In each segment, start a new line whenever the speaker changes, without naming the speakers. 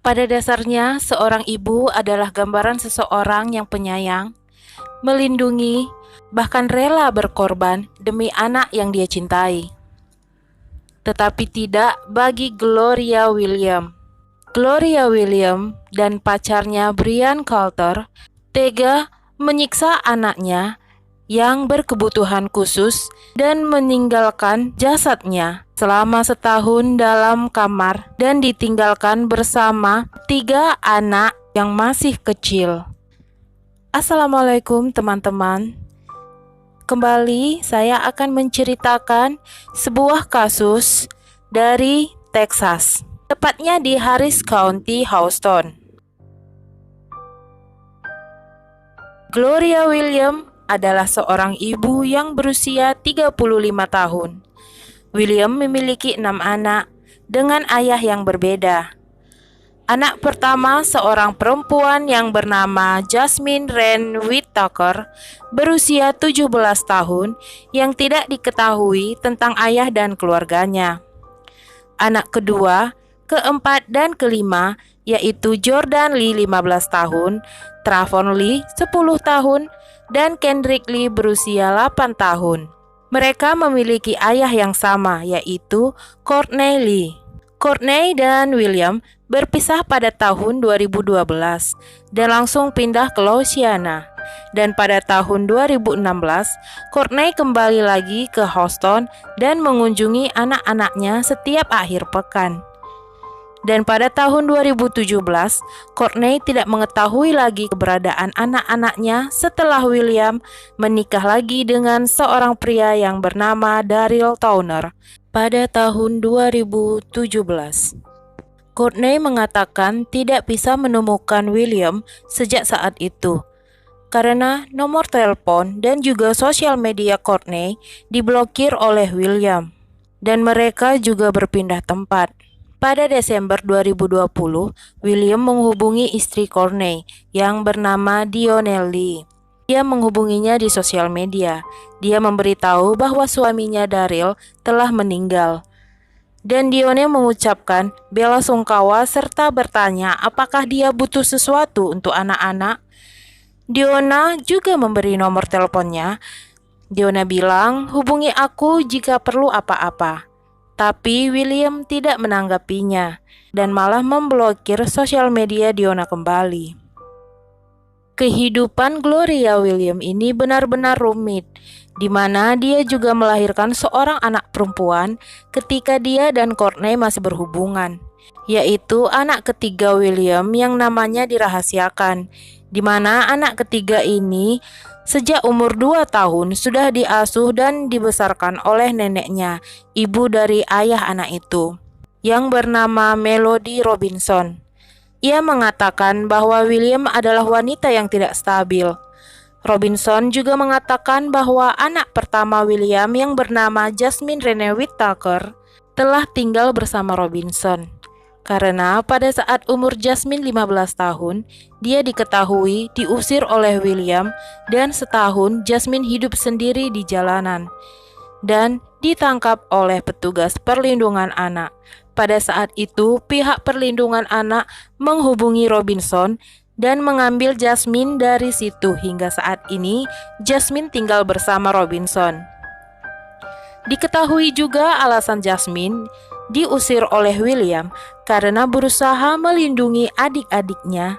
Pada dasarnya, seorang ibu adalah gambaran seseorang yang penyayang, melindungi, bahkan rela berkorban demi anak yang dia cintai. Tetapi tidak bagi Gloria William. Gloria William dan pacarnya Brian Coulter tega menyiksa anaknya yang berkebutuhan khusus dan meninggalkan jasadnya selama setahun dalam kamar dan ditinggalkan bersama 3 anak yang masih kecil. Assalamualaikum teman-teman. Kembali saya akan menceritakan sebuah kasus dari Texas, tepatnya di Harris County, Houston. Gloria William adalah seorang ibu yang berusia 35 tahun. William memiliki 6 anak dengan ayah yang berbeda. Anak pertama seorang perempuan yang bernama Jasmine Wren Whittaker berusia 17 tahun yang tidak diketahui tentang ayah dan keluarganya. Anak kedua, keempat dan kelima yaitu Jordan Lee 15 tahun, Travon Lee 10 tahun, dan Kendrick Lee berusia 8 tahun. Mereka memiliki ayah yang sama yaitu Courtney Lee. Courtney dan William berpisah pada tahun 2012 dan langsung pindah ke Louisiana. Dan pada tahun 2016, Courtney kembali lagi ke Houston dan mengunjungi anak-anaknya setiap akhir pekan. Dan pada tahun 2017, Courtney tidak mengetahui lagi keberadaan anak-anaknya setelah William menikah lagi dengan seorang pria yang bernama Daryl Towner pada tahun 2017. Courtney mengatakan tidak bisa menemukan William sejak saat itu karena nomor telepon dan juga sosial media Courtney diblokir oleh William dan mereka juga berpindah tempat. Pada Desember 2020, William menghubungi istri Courtney yang bernama Dionne Lee. Dia menghubunginya di sosial media. Dia memberitahu bahwa suaminya Daryl telah meninggal. Dan Dionne mengucapkan bela sungkawa serta bertanya apakah dia butuh sesuatu untuk anak-anak. Dionne juga memberi nomor teleponnya. Dionne bilang, "Hubungi aku jika perlu apa-apa." Tapi William tidak menanggapinya dan malah memblokir sosial media Dionne kembali. Kehidupan Gloria William ini benar-benar rumit, di mana dia juga melahirkan seorang anak perempuan ketika dia dan Courtney masih berhubungan, yaitu anak ketiga William yang namanya dirahasiakan, di mana anak ketiga ini sejak umur 2 tahun sudah diasuh dan dibesarkan oleh neneknya, ibu dari ayah anak itu, yang bernama Melody Robinson. Ia mengatakan bahwa William adalah wanita yang tidak stabil. Robinson juga mengatakan bahwa anak pertama William yang bernama Jasmine Renee Whittaker telah tinggal bersama Robinson. Karena pada saat umur Jasmine 15 tahun, dia diketahui diusir oleh William dan setahun Jasmine hidup sendiri di jalanan dan ditangkap oleh petugas perlindungan anak. Pada saat itu, pihak perlindungan anak menghubungi Robinson dan mengambil Jasmine dari situ. Hingga saat ini, Jasmine tinggal bersama Robinson. Diketahui juga alasan Jasmine diusir oleh William karena berusaha melindungi adik-adiknya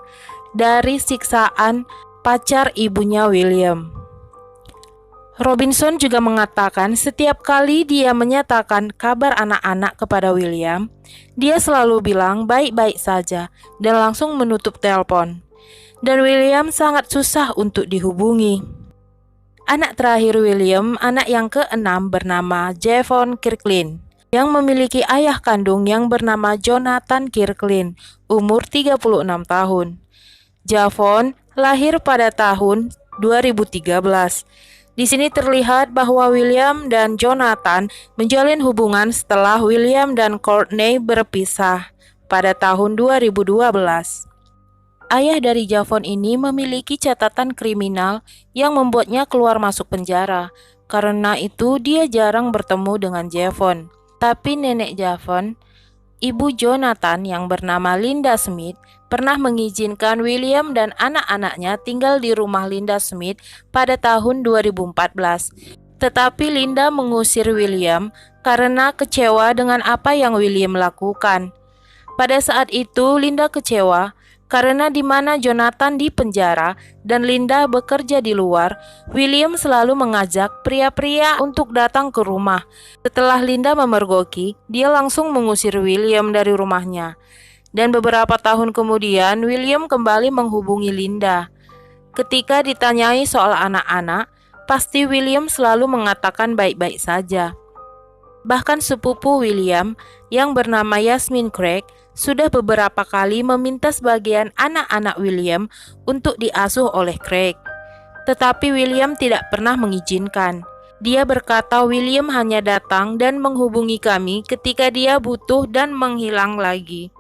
dari siksaan pacar ibunya William. Robinson juga mengatakan setiap kali dia menyatakan kabar anak-anak kepada William, dia selalu bilang baik-baik saja dan langsung menutup telepon. Dan William sangat susah untuk dihubungi. Anak terakhir William, anak yang ke-6 bernama Javon Kirkland, yang memiliki ayah kandung yang bernama Jonathan Kirkland, umur 36 tahun. Javon lahir pada tahun 2013. Di sini terlihat bahwa William dan Jonathan menjalin hubungan setelah William dan Courtney berpisah pada tahun 2012. Ayah dari Javon ini memiliki catatan kriminal yang membuatnya keluar masuk penjara. Karena itu dia jarang bertemu dengan Javon. Tapi nenek Javon Ibu Jonathan yang bernama Linda Smith pernah mengizinkan William dan anak-anaknya tinggal di rumah Linda Smith pada tahun 2014. Tetapi Linda mengusir William karena kecewa dengan apa yang William lakukan. Pada saat itu Linda kecewa karena di mana Jonathan di penjara dan Linda bekerja di luar, William selalu mengajak pria-pria untuk datang ke rumah. Setelah Linda memergoki, dia langsung mengusir William dari rumahnya. Dan beberapa tahun kemudian, William kembali menghubungi Linda. Ketika ditanyai soal anak-anak, pasti William selalu mengatakan baik-baik saja. Bahkan sepupu William yang bernama Yasmin Craig sudah beberapa kali meminta sebagian anak-anak William untuk diasuh oleh Craig. Tetapi William tidak pernah mengizinkan. Dia berkata William hanya datang dan menghubungi kami ketika dia butuh dan menghilang lagi.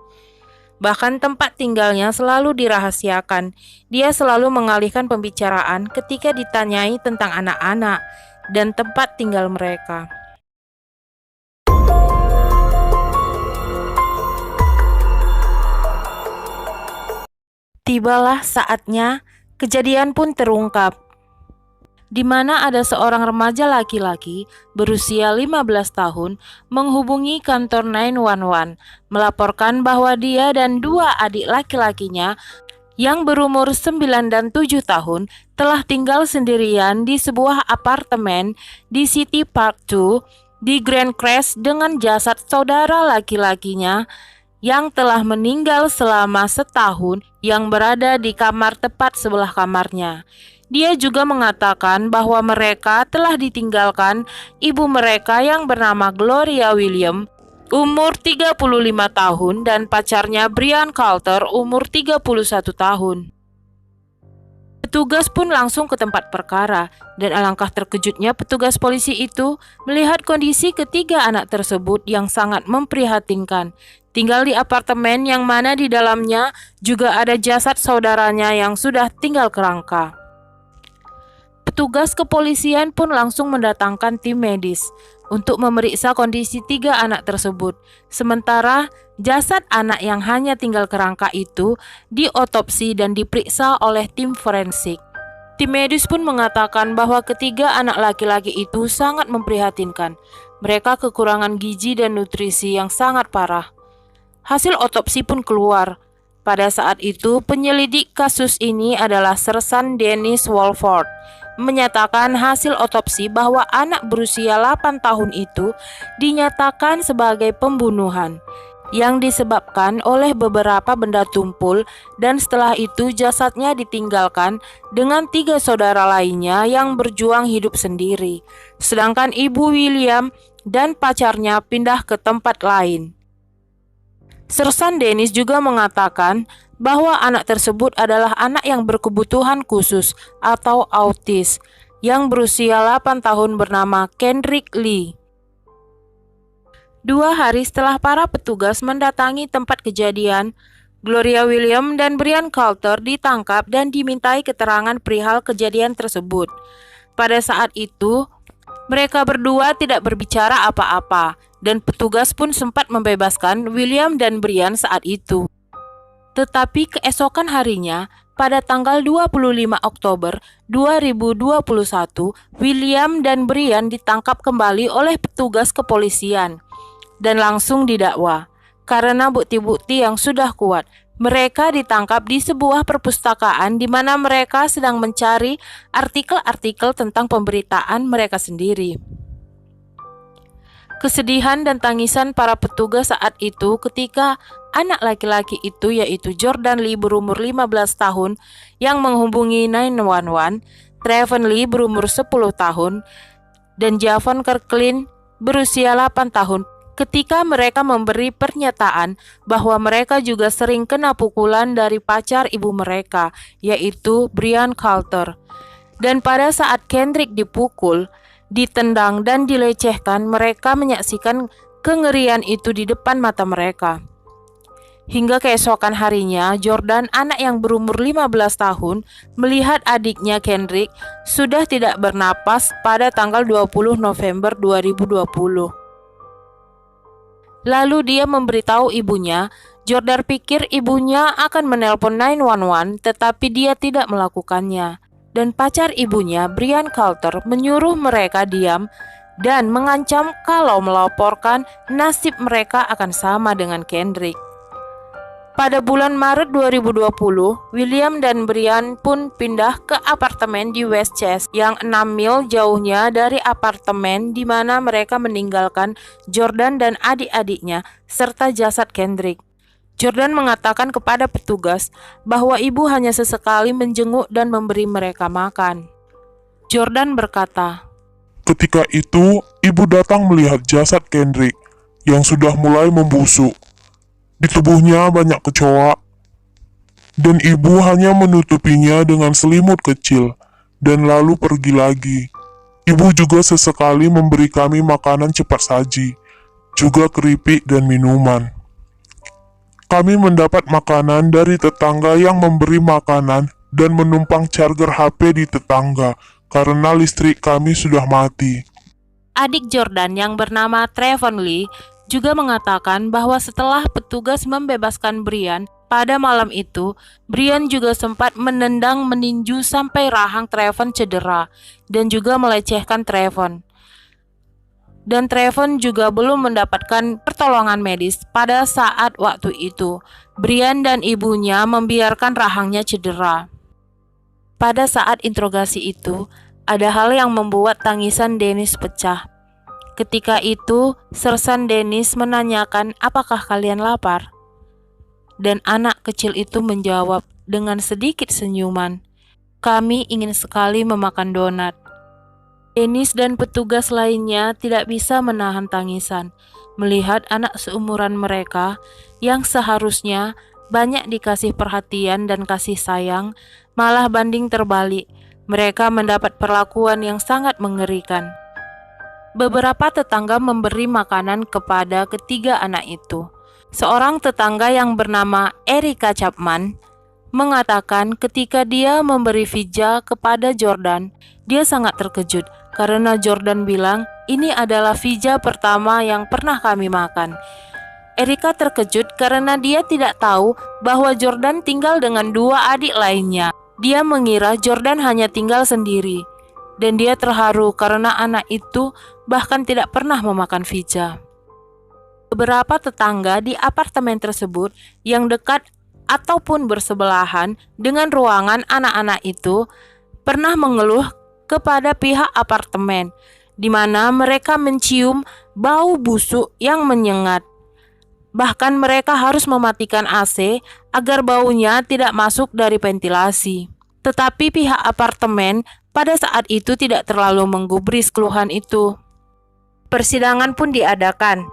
Bahkan tempat tinggalnya selalu dirahasiakan. Dia selalu mengalihkan pembicaraan ketika ditanyai tentang anak-anak dan tempat tinggal mereka. Tibalah saatnya, kejadian pun terungkap, di mana ada seorang remaja laki-laki berusia 15 tahun menghubungi kantor 911, melaporkan bahwa dia dan dua adik laki-lakinya yang berumur 9 dan 7 tahun telah tinggal sendirian di sebuah apartemen di City Park 2 di Grand Crest dengan jasad saudara laki-lakinya yang telah meninggal selama setahun yang berada di kamar tepat sebelah kamarnya. Dia juga mengatakan bahwa mereka telah ditinggalkan ibu mereka yang bernama Gloria William, umur 35 tahun, dan pacarnya Brian Carter, umur 31 tahun. Petugas pun langsung ke tempat perkara, dan alangkah terkejutnya petugas polisi itu melihat kondisi ketiga anak tersebut yang sangat memprihatinkan. Tinggal di apartemen yang mana di dalamnya juga ada jasad saudaranya yang sudah tinggal kerangka. Petugas kepolisian pun langsung mendatangkan tim medis untuk memeriksa kondisi tiga anak tersebut. Sementara jasad anak yang hanya tinggal kerangka itu diotopsi dan diperiksa oleh tim forensik. Tim medis pun mengatakan bahwa ketiga anak laki-laki itu sangat memprihatinkan. Mereka kekurangan gizi dan nutrisi yang sangat parah. Hasil otopsi pun keluar. Pada saat itu, penyelidik kasus ini adalah Sersan Dennis Walford, menyatakan hasil otopsi bahwa anak berusia 8 tahun itu dinyatakan sebagai pembunuhan yang disebabkan oleh beberapa benda tumpul, dan setelah itu jasadnya ditinggalkan dengan tiga saudara lainnya yang berjuang hidup sendiri, sedangkan ibu William dan pacarnya pindah ke tempat lain. Sersan Dennis juga mengatakan bahwa anak tersebut adalah anak yang berkebutuhan khusus atau autis yang berusia 8 tahun bernama Kendrick Lee. 2 hari setelah para petugas mendatangi tempat kejadian, Gloria William dan Brian Carter ditangkap dan dimintai keterangan perihal kejadian tersebut. Pada saat itu, mereka berdua tidak berbicara apa-apa, dan petugas pun sempat membebaskan William dan Brian saat itu. Tetapi keesokan harinya, pada tanggal 25 Oktober 2021, William dan Brian ditangkap kembali oleh petugas kepolisian dan langsung didakwa. Karena bukti-bukti yang sudah kuat, mereka ditangkap di sebuah perpustakaan di mana mereka sedang mencari artikel-artikel tentang pemberitaan mereka sendiri. Kesedihan dan tangisan para petugas saat itu ketika anak laki-laki itu, yaitu Jordan Lee berumur 15 tahun yang menghubungi 911, Trayvon Lee berumur 10 tahun, dan Javon Kirkland berusia 8 tahun, ketika mereka memberi pernyataan bahwa mereka juga sering kena pukulan dari pacar ibu mereka, yaitu Brian Carter. Dan pada saat Kendrick dipukul, ditendang dan dilecehkan, mereka menyaksikan kengerian itu di depan mata mereka. Hingga keesokan harinya, Jordan, anak yang berumur 15 tahun, melihat adiknya Kendrick sudah tidak bernapas pada tanggal 20 November 2020. Lalu dia memberitahu ibunya. Jordan pikir ibunya akan menelpon 911, tetapi dia tidak melakukannya. Dan pacar ibunya, Brian Coulter, menyuruh mereka diam dan mengancam kalau melaporkan nasib mereka akan sama dengan Kendrick. Pada bulan Maret 2020, William dan Brian pun pindah ke apartemen di Westchester yang 6 mil jauhnya dari apartemen di mana mereka meninggalkan Jordan dan adik-adiknya serta jasad Kendrick. Jordan mengatakan kepada petugas bahwa ibu hanya sesekali menjenguk dan memberi mereka makan. Jordan berkata,
"Ketika itu, ibu datang melihat jasad Kendrick yang sudah mulai membusuk. Di tubuhnya banyak kecoa, dan ibu hanya menutupinya dengan selimut kecil, dan lalu pergi lagi. Ibu juga sesekali memberi kami makanan cepat saji, juga keripik dan minuman. Kami mendapat makanan dari tetangga yang memberi makanan dan menumpang charger HP di tetangga, karena listrik kami sudah mati."
Adik Jordan yang bernama Trayvon Lee juga mengatakan bahwa setelah petugas membebaskan Brian pada malam itu, Brian juga sempat menendang meninju sampai rahang Trayvon cedera dan juga melecehkan Trayvon. Dan Trayvon juga belum mendapatkan pertolongan medis pada saat waktu itu. Brian dan ibunya membiarkan rahangnya cedera. Pada saat interogasi itu, ada hal yang membuat tangisan Dennis pecah. Ketika itu, Sersan Dennis menanyakan, "Apakah kalian lapar?" Dan anak kecil itu menjawab dengan sedikit senyuman, "Kami ingin sekali memakan donat." Dennis dan petugas lainnya tidak bisa menahan tangisan melihat anak seumuran mereka yang seharusnya banyak dikasih perhatian dan kasih sayang, malah banding terbalik, mereka mendapat perlakuan yang sangat mengerikan. Beberapa tetangga memberi makanan kepada ketiga anak itu. Seorang tetangga yang bernama Erika Chapman mengatakan ketika dia memberi pizza kepada Jordan, dia sangat terkejut karena Jordan bilang, "Ini adalah pizza pertama yang pernah kami makan." Erika terkejut karena dia tidak tahu bahwa Jordan tinggal dengan dua adik lainnya. Dia mengira Jordan hanya tinggal sendiri, dan dia terharu karena anak itu bahkan tidak pernah memakan pizza. Beberapa tetangga di apartemen tersebut yang dekat ataupun bersebelahan dengan ruangan anak-anak itu pernah mengeluh kepada pihak apartemen, di mana mereka mencium bau busuk yang menyengat. Bahkan mereka harus mematikan AC agar baunya tidak masuk dari ventilasi. Tetapi pihak apartemen pada saat itu tidak terlalu menggubris keluhan itu. Persidangan pun diadakan.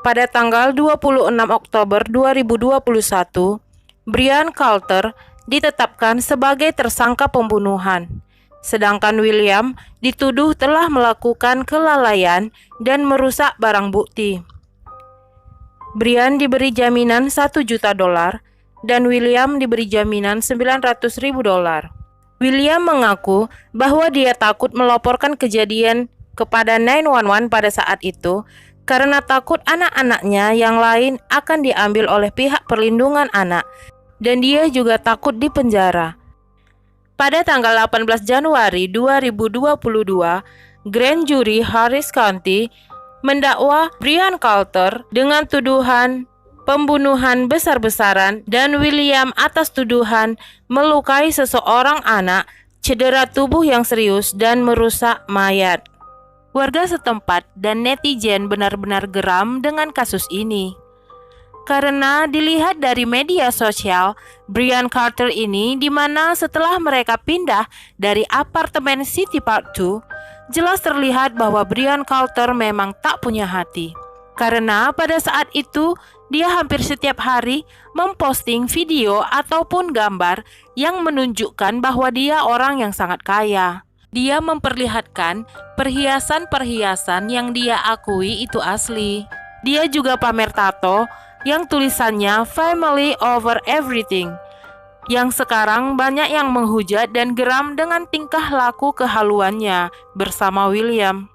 Pada tanggal 26 Oktober 2021, Brian Coulter ditetapkan sebagai tersangka pembunuhan. Sedangkan William dituduh telah melakukan kelalaian dan merusak barang bukti. Brian diberi jaminan $1 juta dan William diberi jaminan $900.000. William mengaku bahwa dia takut melaporkan kejadian kepada 911 pada saat itu karena takut anak-anaknya yang lain akan diambil oleh pihak perlindungan anak, dan dia juga takut dipenjara. Pada tanggal 18 Januari 2022, Grand Jury Harris County mendakwa Brian Coulter dengan tuduhan pembunuhan besar-besaran dan William atas tuduhan melukai seseorang anak, cedera tubuh yang serius, dan merusak mayat. Warga setempat dan netizen benar-benar geram dengan kasus ini. Karena dilihat dari media sosial, Brian Coulter ini di mana setelah mereka pindah dari apartemen City Park 2, jelas terlihat bahwa Brian Coulter memang tak punya hati. Karena pada saat itu, dia hampir setiap hari memposting video ataupun gambar yang menunjukkan bahwa dia orang yang sangat kaya. Dia memperlihatkan perhiasan-perhiasan yang dia akui itu asli. Dia juga pamer tato yang tulisannya "Family over everything", yang sekarang banyak yang menghujat dan geram dengan tingkah laku kehaluannya bersama William.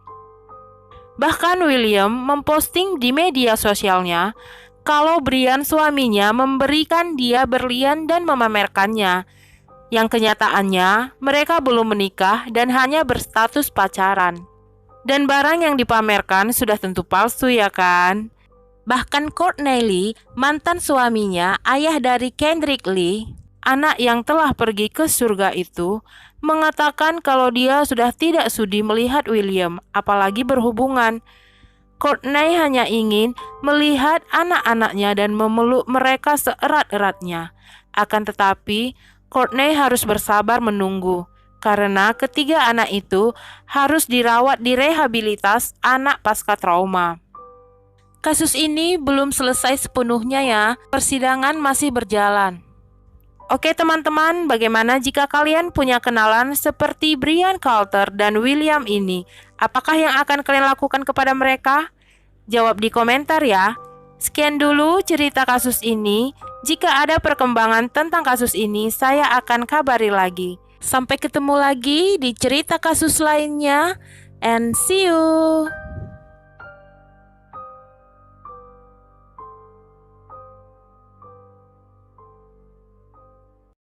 Bahkan William memposting di media sosialnya kalau Brian suaminya memberikan dia berlian dan memamerkannya. Yang kenyataannya mereka belum menikah dan hanya berstatus pacaran. Dan barang yang dipamerkan sudah tentu palsu ya kan? Bahkan Courtney Lee, mantan suaminya, ayah dari Kendrick Lee, anak yang telah pergi ke surga itu, mengatakan kalau dia sudah tidak sudi melihat William, apalagi berhubungan. Courtney hanya ingin melihat anak-anaknya dan memeluk mereka seerat-eratnya. Akan tetapi, Courtney harus bersabar menunggu, karena ketiga anak itu harus dirawat di rehabilitas anak pasca trauma. Kasus ini belum selesai sepenuhnya ya, persidangan masih berjalan. Oke teman-teman, bagaimana jika kalian punya kenalan seperti Brian Coulter dan William ini? Apakah yang akan kalian lakukan kepada mereka? Jawab di komentar ya. Sekian dulu cerita kasus ini. Jika ada perkembangan tentang kasus ini, saya akan kabari lagi. Sampai ketemu lagi di cerita kasus lainnya, and see you!